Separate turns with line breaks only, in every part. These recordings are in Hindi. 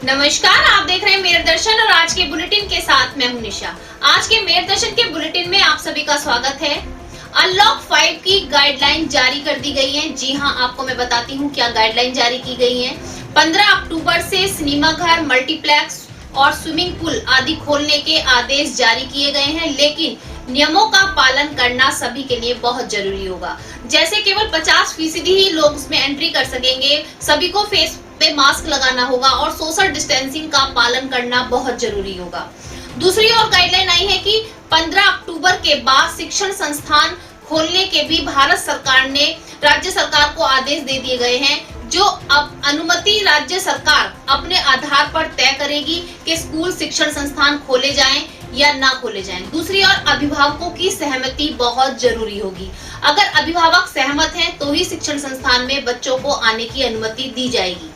नमस्कार, आप देख रहे हैं मेर दर्शन और आज के बुलेटिन के साथ मैं हूं निशा। आज के मेर दर्शन के बुलेटिन में आप सभी का स्वागत है। अनलॉक 5 की गाइडलाइन जारी कर दी गई है। जी हां, आपको मैं बताती हूं क्या गाइडलाइन जारी की गई है। 15 अक्टूबर से सिनेमा घर, मल्टीप्लेक्स और स्विमिंग पूल आदि खोलने के आदेश जारी किए गए हैं, लेकिन नियमों का पालन करना सभी के लिए बहुत जरूरी होगा। जैसे केवल 50% ही लोग उसमें एंट्री कर सकेंगे, सभी को फेस पे मास्क लगाना होगा और सोशल डिस्टेंसिंग का पालन करना बहुत जरूरी होगा। दूसरी ओर गाइडलाइन आई है कि 15 अक्टूबर के बाद शिक्षण संस्थान खोलने के भी भारत सरकार ने राज्य सरकार को आदेश दे दिए गए हैं, जो अब अनुमति राज्य सरकार अपने आधार पर तय करेगी कि स्कूल, शिक्षण संस्थान खोले जाएं या ना खोले जाएं। दूसरी ओर अभिभावकों की सहमति बहुत जरूरी होगी। अगर अभिभावक सहमत हैं तो ही शिक्षण संस्थान में बच्चों को आने की अनुमति दी जाएगी।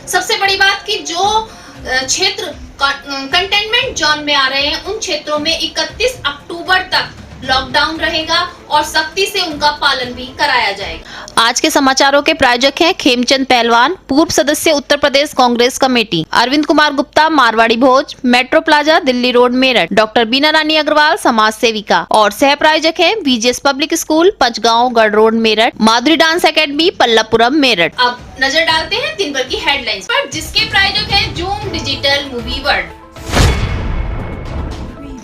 सबसे बड़ी बात कि जो क्षेत्र कंटेनमेंट जोन में आ रहे हैं, उन क्षेत्रों में 31 अक्टूबर तक लॉकडाउन रहेगा और सख्ती से उनका पालन भी कराया जाएगा।
आज के समाचारों के प्रायोजक हैं खेमचंद पहलवान, पूर्व सदस्य Uttar Pradesh Congress Committee, Arvind Kumar Gupta, Marwari Bhoj, Metro Plaza, Delhi Road, Meerut, doctor Bina Rani Agarwal, समाज सेविका, और सह प्रायोजक हैं बीजेएस पब्लिक स्कूल, पंचगांव, गढ़ रोड, मेरठ, माधुरी डांस एकेडमी, पल्लवपुरम, मेरठ।
अब नजर डालते हैं दिन भर की हेडलाइंस पर, जिसके प्रायोजक है zoom digital movie world.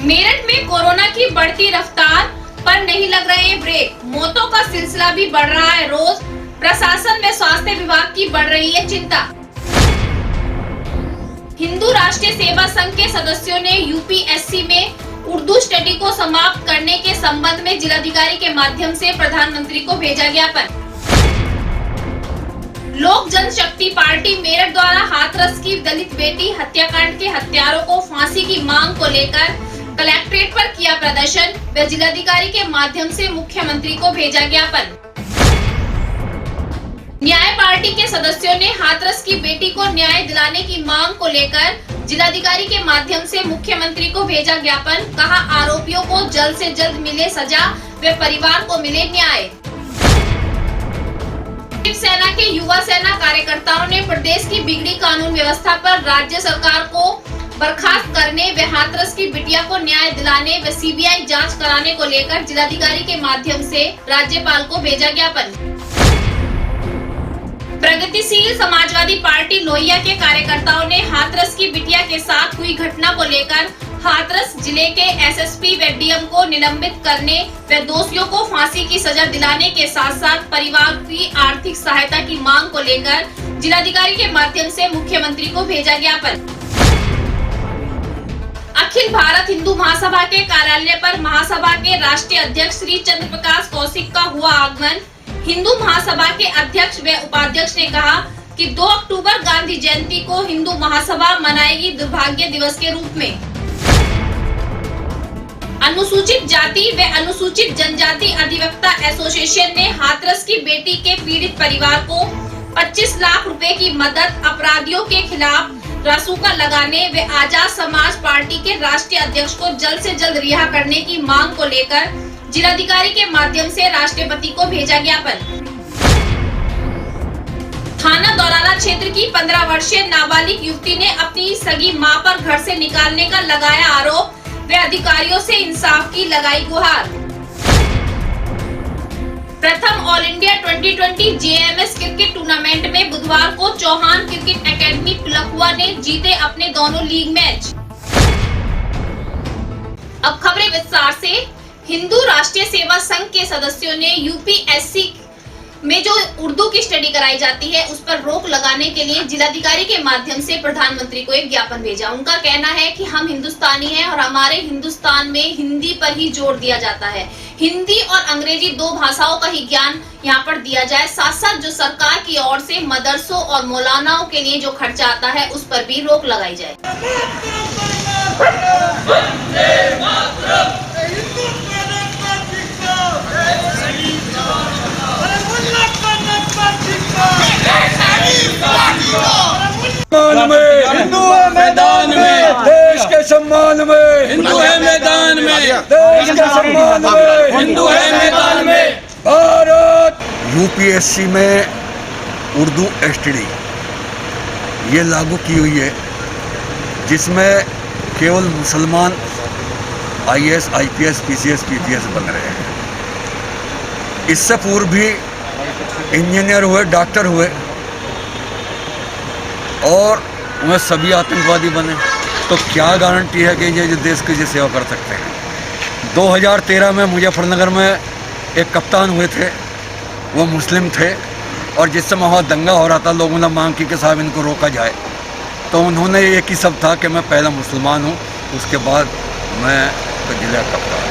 Meerut में कोरोना की बढ़ती रफ्तार पर नहीं लग रहे ब्रेक, मौतों का सिलसिला भी बढ़ रहा है रोज। प्रशासन में स्वास्थ्य विभाग की बढ़ रही है चिंता। हिंदू राष्ट्रीय सेवा संघ के सदस्यों ने यूपीएससी में उर्दू स्टडी को समाप्त करने के संबंध में जिलाधिकारी के माध्यम से प्रधानमंत्री को भेजा ज्ञापन। लोक जनशक्ति पार्टी मेरठ द्वारा हाथरस की दलित बेटी हत्याकांड के हत्यारों को फांसी की मांग को लेकर कलेक्ट्रेट पर किया प्रदर्शन व जिलाधिकारी के माध्यम से मुख्यमंत्री को भेजा ज्ञापन। न्याय पार्टी के सदस्यों ने हाथरस की बेटी को न्याय दिलाने की मांग को लेकर जिलाधिकारी के माध्यम से मुख्यमंत्री को भेजा ज्ञापन। कहा, आरोपियों को जल्द से जल्द मिले सजा व परिवार को मिले न्याय। शिवसेना के युवा सेना कार्यकर्ताओं ने प्रदेश की बिगड़ी कानून व्यवस्था पर राज्य सरकार को बर्खास्त करने व हाथरस की बिटिया को न्याय दिलाने व सीबीआई जांच कराने को लेकर जिलाधिकारी के माध्यम से राज्यपाल को भेजा ज्ञापन। प्रगतिशील समाजवादी पार्टी लोहिया के कार्यकर्ताओं ने हाथरस की बिटिया के साथ हुई घटना को लेकर हाथरस जिले के एसएसपी व डीएम को निलंबित करने व दोषियों को फांसी की सजा दिलाने के साथ साथ परिवार की आर्थिक सहायता की मांग को लेकर जिलाधिकारी के माध्यम से मुख्यमंत्री को भेजा ज्ञापन। अखिल भारत हिंदू महासभा के कार्यालय पर महासभा के राष्ट्रीय अध्यक्ष श्री चंद्र प्रकाश कौशिक का हुआ आगमन। हिंदू महासभा के अध्यक्ष व उपाध्यक्ष ने कहा कि 2 अक्टूबर गांधी जयंती को हिंदू महासभा मनाएगी दुर्भाग्य दिवस के रूप में। अनुसूचित जाति व अनुसूचित जनजाति अधिवक्ता एसोसिएशन ने हाथरस की बेटी के पीड़ित परिवार को 25 लाख रुपए की मदद, अपराधियों के खिलाफ रासुका लगाने व आजाद समाज पार्टी के राष्ट्रीय अध्यक्ष को जल्द से जल्द रिहा करने की मांग को लेकर जिलाधिकारी के माध्यम से राष्ट्रपति को भेजा ज्ञापन। थाना दौराला क्षेत्र की 15 वर्षीय नाबालिग युवती ने अपनी सगी मां पर घर से निकालने का लगाया आरोप व अधिकारियों से इंसाफ की लगाई गुहार। प्रथम all India 2020 JMS cricket tournament में बुधवार को चौहान क्रिकेट एकेडमी पिलखुआ ने जीते अपने दोनों लीग मैच। अब खबरें विस्तार से। हिंदू राष्ट्रीय सेवा संघ के सदस्यों ने यूपीएससी में जो उर्दू की स्टडी कराई जाती है उस पर रोक लगाने के लिए जिलाधिकारी के माध्यम से प्रधानमंत्री को एक ज्ञापन भेजा। उनका कहना है कि हम हिंदुस्तानी हैं और हमारे हिंदुस्तान में हिंदी पर ही जोर दिया जाता है। हिंदी और अंग्रेजी 2 भाषाओं का ही ज्ञान यहाँ पर दिया जाए। साथ साथ जो सरकार की ओर से मदरसों और मौलानाओं के लिए जो खर्चा आता है उस पर भी रोक लगाई जाए।
हिंदू है मैदान में, देश के सम्मान में। हिंदू है मैदान में, देश के सम्मान में। हिंदू है मैदान में। भारत
यूपीएससी में उर्दू एसटीडी ये लागू की हुई है, जिसमें केवल मुसलमान IAS, IPS, PCS, PPS बन रहे हैं। इससे पूर्व भी इंजीनियर हुए, डॉक्टर हुए और वह सभी आतंकवादी बने। तो क्या गारंटी है कि ये जो देश की जो सेवा कर सकते हैं। 2013 में मुजफ्फरनगर में एक कप्तान हुए थे, वो मुस्लिम थे और जिस समय वहाँ दंगा हो रहा था लोगों ने मांग की कि साहब इनको रोका जाए, तो उन्होंने एक ही शब्द था कि मैं पहला मुसलमान हूँ, उसके बाद मैं जिला कप्तान।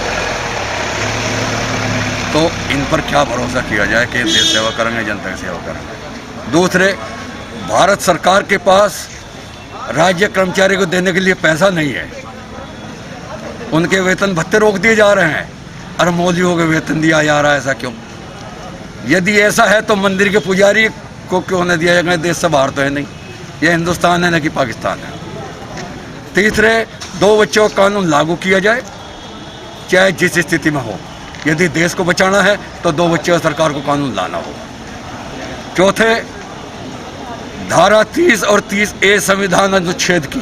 तो इन पर क्या भरोसा किया जाए कि देश सेवा करेंगे, जनता की सेवा करेंगे। दूसरे, भारत सरकार के पास राज्य कर्मचारी को देने के लिए पैसा नहीं है, उनके वेतन भत्ते रोक दिए जा रहे हैं और मौलवियों को वेतन दिया जा रहा है। ऐसा क्यों? यदि ऐसा है तो मंदिर के पुजारी को क्यों न दिया जाएगा? देश से बाहर तो है नहीं, ये हिंदुस्तान है न कि पाकिस्तान है। तीसरे, 2 बच्चों का कानून लागू किया जाए, चाहे जिस स्थिति में हो। यदि देश को बचाना है तो 2 बच्चों सरकार को कानून लाना हो। चौथे, धारा 30 और 30A संविधान अनुच्छेद की,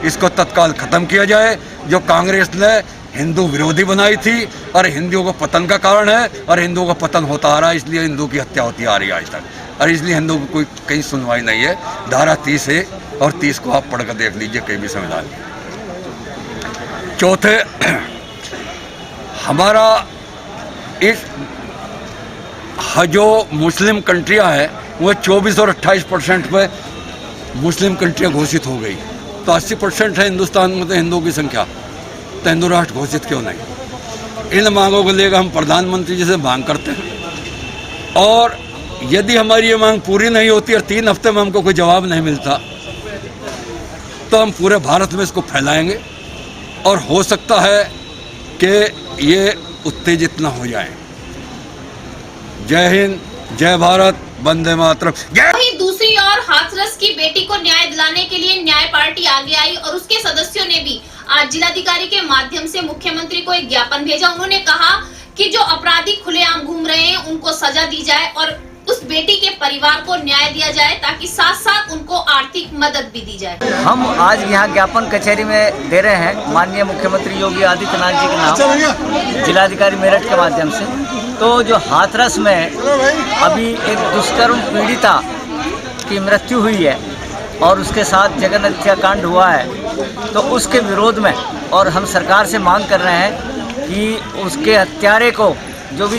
इसको तत्काल खत्म किया जाए, जो कांग्रेस ने हिंदू विरोधी बनाई थी और हिंदुओं को पतन का कारण है और हिंदुओं का पतन होता आ रहा है, इसलिए हिंदू की हत्या होती आ रही है आज तक, और इसलिए हिंदुओं को कोई कहीं सुनवाई नहीं है। धारा 30A और 30 को आप पढ़कर देख लीजिए कहीं भी संविधान में। चौथे, हमारा इस जो मुस्लिम कंट्रियां हैं वो 24 और 28% पे मुस्लिम कंट्रियां घोषित हो गई, तो 80% है हिंदुस्तान में तो हिंदुओं की संख्या, तो हिंदू राष्ट्र घोषित क्यों नहीं? इन मांगों को लेकर हम प्रधानमंत्री जी से मांग करते हैं और यदि हमारी ये मांग पूरी नहीं होती और 3 हफ्ते में हमको कोई जवाब नहीं मिलता तो हम पूरे भारत में इसको फैलाएंगे और हो सकता है कि ये उत्तेजित न हो जाए। जय हिंद, जय भारत, वंदे मातरम।
वहीं दूसरी ओर हाथरस की बेटी को न्याय दिलाने के लिए न्याय पार्टी आगे आई और उसके सदस्यों ने भी आज जिलाधिकारी के माध्यम से मुख्यमंत्री को एक ज्ञापन भेजा। उन्होंने कहा कि जो अपराधी खुलेआम घूम रहे हैं उनको सजा दी जाए और उस बेटी के परिवार को न्याय दिया जाए, ताकि साथ साथ उनको आर्थिक मदद भी दी जाए।
हम आज यहाँ ज्ञापन कचहरी में दे रहे हैं माननीय मुख्यमंत्री योगी आदित्यनाथ जी के नाम, जिलाधिकारी मेरठ के माध्यम से। तो जो हाथरस में अभी एक दुष्कर्म पीड़िता की मृत्यु हुई है और उसके साथ जघन्य हत्याकांड हुआ है, तो उसके विरोध में और हम सरकार से मांग कर रहे हैं कि उसके हत्यारे को, जो भी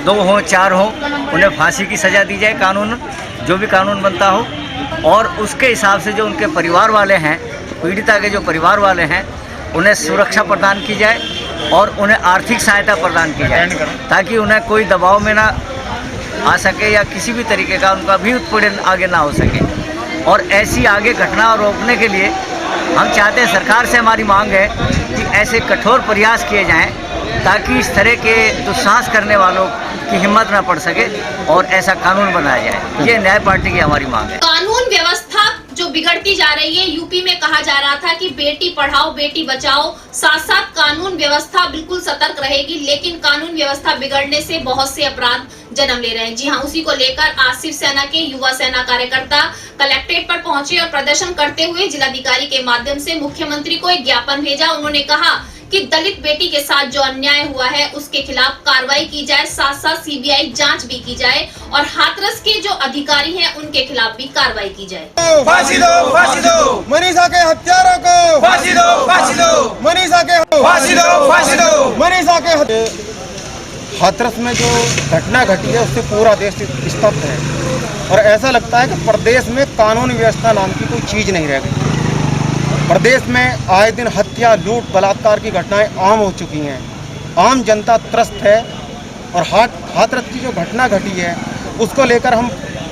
2 हों 4 हों, उन्हें फांसी की सज़ा दी जाए, कानून जो भी कानून बनता हो, और उसके हिसाब से जो उनके परिवार वाले हैं, पीड़िता के जो परिवार वाले हैं, उन्हें सुरक्षा प्रदान की जाए और उन्हें आर्थिक सहायता प्रदान की जाए, ताकि उन्हें कोई दबाव में ना आ सके या किसी भी तरीके का उनका भी उत्पीड़न आगे ना हो सके। और ऐसी आगे घटना रोकने के लिए हम चाहते हैं, सरकार से हमारी मांग है कि ऐसे कठोर प्रयास किए जाएं ताकि इस तरह के दुस्साहस करने वालों की हिम्मत ना पड़ सके और ऐसा कानून बनाया जाए। ये न्याय पार्टी की हमारी मांग है।
कानून व्यवस्था जो बिगड़ती जा रही है, यूपी में कहा जा रहा था कि बेटी पढ़ाओ बेटी बचाओ, साथ साथ कानून व्यवस्था बिल्कुल सतर्क रहेगी, लेकिन कानून व्यवस्था बिगड़ने से बहुत से अपराध जन्म ले रहे हैं। जी हाँ, उसी को लेकर आज शिवसेना के युवा सेना कार्यकर्ता कलेक्ट्रेट पर पहुंचे और प्रदर्शन करते हुए जिलाधिकारी के माध्यम से मुख्यमंत्री को एक ज्ञापन भेजा। उन्होंने कहा कि दलित बेटी के साथ जो अन्याय हुआ है उसके खिलाफ कार्रवाई की जाए, साथ साथ CBI जांच भी की जाए और हाथरस के जो अधिकारी हैं उनके खिलाफ भी कार्रवाई की जाए।
फांसी दो, फांसी दो, मनीषा के हत्यारों को फांसी दो, फांसी दो, मनीषा के फांसी दो, फांसी दो, मनीषा के। हाथरस में जो घटना घटी है उससे पूरा देश स्तब्ध है और ऐसा लगता है कि प्रदेश में कानून व्यवस्था नाम की कोई चीज नहीं रह गई। प्रदेश में आए दिन हत्या, लूट, बलात्कार की घटनाएं आम हो चुकी हैं। आम जनता त्रस्त है और हाथरस की जो घटना घटी है उसको लेकर हम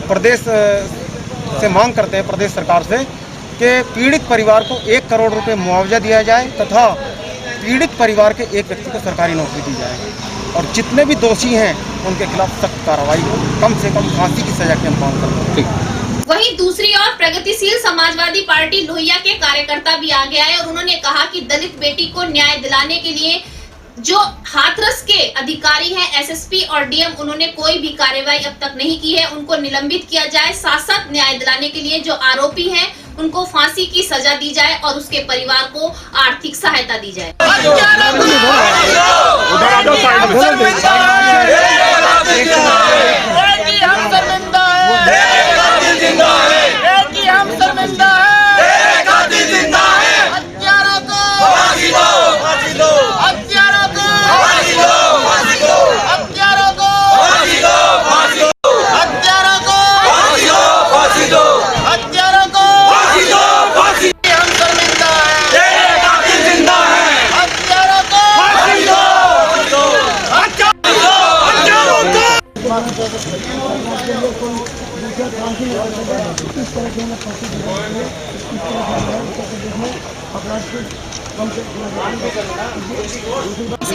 प्रदेश से मांग करते हैं, प्रदेश सरकार से, कि पीड़ित परिवार को 1 करोड़ रुपए मुआवजा दिया जाए तथा पीड़ित परिवार के एक व्यक्ति को सरकारी नौकरी दी जाए और जितने भी दोषी हैं उनके खिलाफ सख्त कार्रवाई हो, कम से कम फांसी की सजा की हम मांग करते हैं।
वहीं दूसरी ओर प्रगतिशील समाजवादी पार्टी लोहिया के कार्यकर्ता भी आगे आए और उन्होंने कहा कि दलित बेटी को न्याय दिलाने के लिए जो हाथरस के अधिकारी हैं, SSP और DM, उन्होंने कोई भी कार्रवाई अब तक नहीं की है, उनको निलंबित किया जाए। साथ साथ न्याय दिलाने के लिए जो आरोपी हैं उनको फांसी की सजा दी जाए और उसके परिवार को आर्थिक सहायता दी जाए।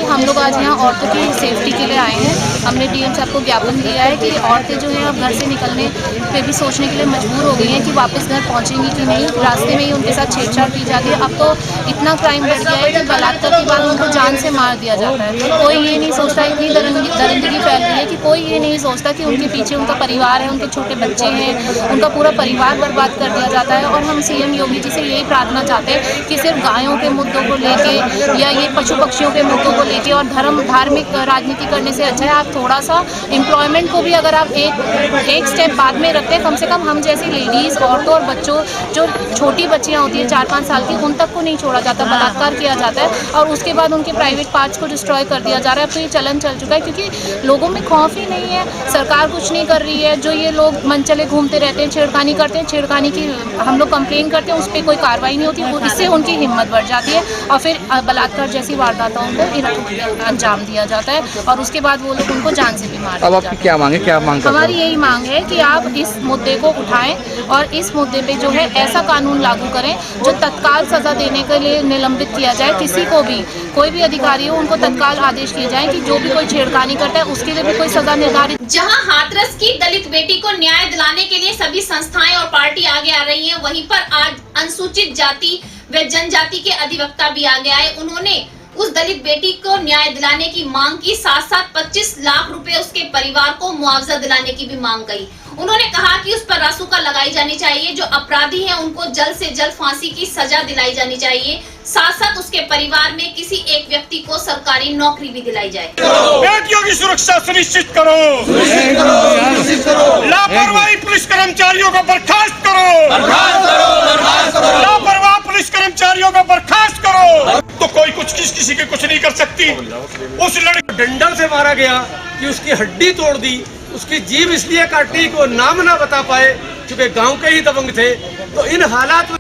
हम लोग आज यहाँ औरतों की सेफ्टी के लिए आए हैं। हमने डीएम साहब को ज्ञापन दिया है कि औरतें जो हैं अब घर से निकलने पे भी सोचने के लिए मजबूर हो गई हैं कि वापस घर पहुँचेंगी कि नहीं। रास्ते में ही उनके साथ छेड़छाड़ की जाती है। अब तो इतना क्राइम बढ़ गया है कि बलात्कार के बाद उनको जान से मार दिया जाता है। कोई ये नहीं सोचता, इतनी दरिंदगी फैल रही है कि कोई ये नहीं सोचता कि उनके पीछे उनका परिवार है, उनके छोटे बच्चे हैं, उनका पूरा परिवार बर्बाद कर दिया जाता है। और हम सीएम योगी जी से यही प्रार्थना चाहते हैं कि सिर्फ गायों के मुद्दों को लेके या ये पशु पक्षियों के मुद्दों को लेके और धार्मिक राजनीति करने से अच्छा है आप थोड़ा सा एम्प्लॉयमेंट को भी अगर आप एक स्टेप बाद में रखते हैं। कम से कम हम जैसी लेडीज़, औरतों और बच्चों, जो छोटी बच्चियाँ होती हैं 4-5 साल की, उन तक को नहीं छोड़ा जाता, बलात्कार किया जाता है और उसके बाद उनके प्राइवेट पार्ट्स को डिस्ट्रॉय कर दिया जा रहा है। अब तो ये चलन चल चुका है क्योंकि लोगों में खौफ ही नहीं है, सरकार कुछ नहीं कर रही है। जो ये लोग मनचले घूमते रहते हैं, छेड़खानी करते हैं, छेड़खानी की हम लोग कंप्लेन करते हैं, उस पर कोई कार्रवाई नहीं होती, इससे उनकी हिम्मत बढ़ जाती है और फिर बलात्कार जैसी वारदातों को अंजाम दिया जाता है और उसके बाद वो लोग उनको जान से भी मार देते हैं।
अब आपकी क्या मांग है, क्या मांग करते हैं?
हमारी यही मांग है कि आप इस मुद्दे को उठाएं और इस मुद्दे पे जो है ऐसा कानून लागू करें जो तत्काल सजा देने के लिए निलंबित किया जाए। किसी को भी, कोई भी अधिकारी हो, उनको तत्काल आदेश किए जाए कि जो भी कोई छेड़खानी करता है उसके लिए भी कोई सजा निर्धारित।
जहां हाथरस की दलित बेटी को न्याय दिलाने के लिए सभी संस्थाएं और पार्टी आगे आ रही हैं, वहीं पर आज अनुसूचित जाति व जनजाति के अधिवक्ता भी आगे आए। उन्होंने उस दलित बेटी को न्याय दिलाने की मांग की, साथ-साथ 25 लाख रुपए उसके परिवार को मुआवजा दिलाने की भी मांग की। उन्होंने कहा कि उस पर रासुका लगाई जानी चाहिए, जो अपराधी हैं उनको जल्द से जल्द फांसी की सजा दिलाई जानी चाहिए, साथ-साथ उसके परिवार में किसी एक व्यक्ति को सरकारी नौकरी भी दिलाई जाए।
बेटियों की सुरक्षा सुनिश्चित करो, लापरवाही पुलिस कर्मचारियों को बर्खास्त करो, लापरवाह पुलिस कर्मचारियों को बर्खास्त करो। तो कोई कुछ किसी के कुछ नहीं कर सकती। उस लड़के डंडल से मारा गया कि उसकी हड्डी तोड़ दी, उसकी जीभ इसलिए काटी कि वो नाम ना बता पाए क्योंकि गांव के ही दबंग थे। तो इन हालात में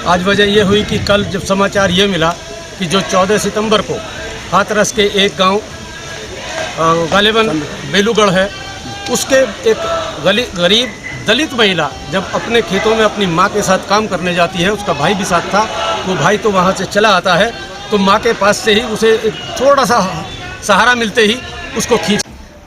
आज वजह ये हुई कि कल जब समाचार ये मिला कि जो 14 सितंबर को हाथरस के एक गांव गालिबन बेलूगढ़ है, उसके एक गरीब दलित महिला जब अपने खेतों में अपनी माँ के साथ काम करने जाती है, उसका भाई भी साथ था, वो भाई तो वहाँ से चला आता है तो माँ के पास से ही उसे थोड़ा सा सहारा मिलते ही उसको खींच।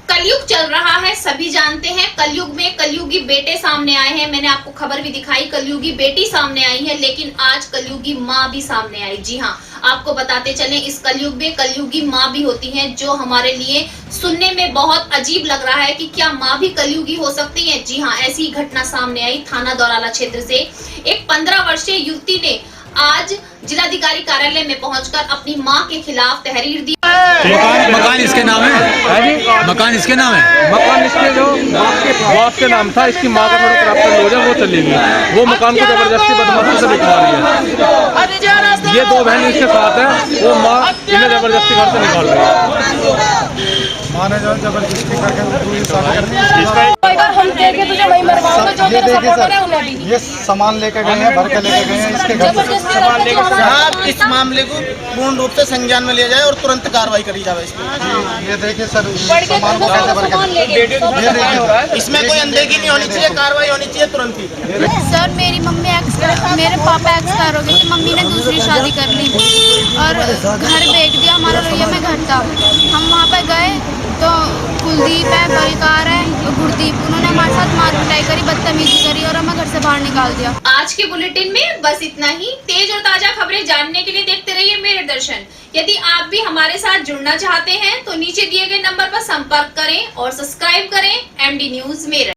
कलयुग चल रहा है, सभी जानते हैं। कलयुग में कलयुगी बेटे सामने आए हैं। मैंने आपको खबर भी दिखाई, कलयुगी बेटी सामने आई है, लेकिन आज कलयुगी माँ भी सामने आई। जी हाँ, आपको बताते चलें, इस कलयुग में कलयुगी माँ भी होती हैं, जो हमारे लिए सुनने में बहुत अजीब लग रहा है कि क्या माँ भी कलयुगी हो सकती है। जी हाँ, ऐसी घटना सामने आई थाना दौराला क्षेत्र से। एक 15 वर्षीय युवती ने आज जिलाधिकारी कार्यालय में पहुंचकर अपनी मां के खिलाफ तहरीर दी।
मकान इसके नाम है? मकान इसके नाम है?
मकान इसके जो बाप के नाम था, इसकी माँ का थोड़ा क्रॉप्टर हो जाए वो चलेगी। वो मकान को जबरदस्ती बदमाशी से बिकवा रही है। ये 2 बहन इसके साथ है, वो माँ इन्हें जबरदस्ती घर से निकाल रही है।
माँ ने जो जबरदस्ती करके
हम देखे तुझे वही मरवाऊंगा, जो मेरे सपोर्टर है उन्हें भी।
ये सामान लेकर गए हैं, भर के लेकर गए हैं इसके घर।
साहब, इस मामले को पूर्ण रूप से संज्ञान में लिया जाए और तुरंत कार्रवाई करी जाए इस पर।
ये देखिए सर, सामान को कैसे भर के,
इसमें कोई अनदेखी नहीं होनी चाहिए, कार्रवाई होनी चाहिए तुरंत ही।
सर, मेरी मम्मी मेरे पापा एक्सपायर हो गए थे, मम्मी ने दूसरी शादी कर ली और घर बेच दिया। हमारा रोहिया में घर था, हम वहाँ पे गए तो कुलदीप है, बलकार है, गुरदीप, उन्होंने हमारे साथ मार पिटाई करी, बदतमीजी करी और हमें घर से बाहर निकाल दिया।
आज के बुलेटिन में बस इतना ही। तेज और ताजा खबरें जानने के लिए देखते रहिए मेरे दर्शन। यदि आप भी हमारे साथ जुड़ना चाहते हैं तो नीचे दिए गए नंबर पर संपर्क करें और सब्सक्राइब करें MD न्यूज मेरठ।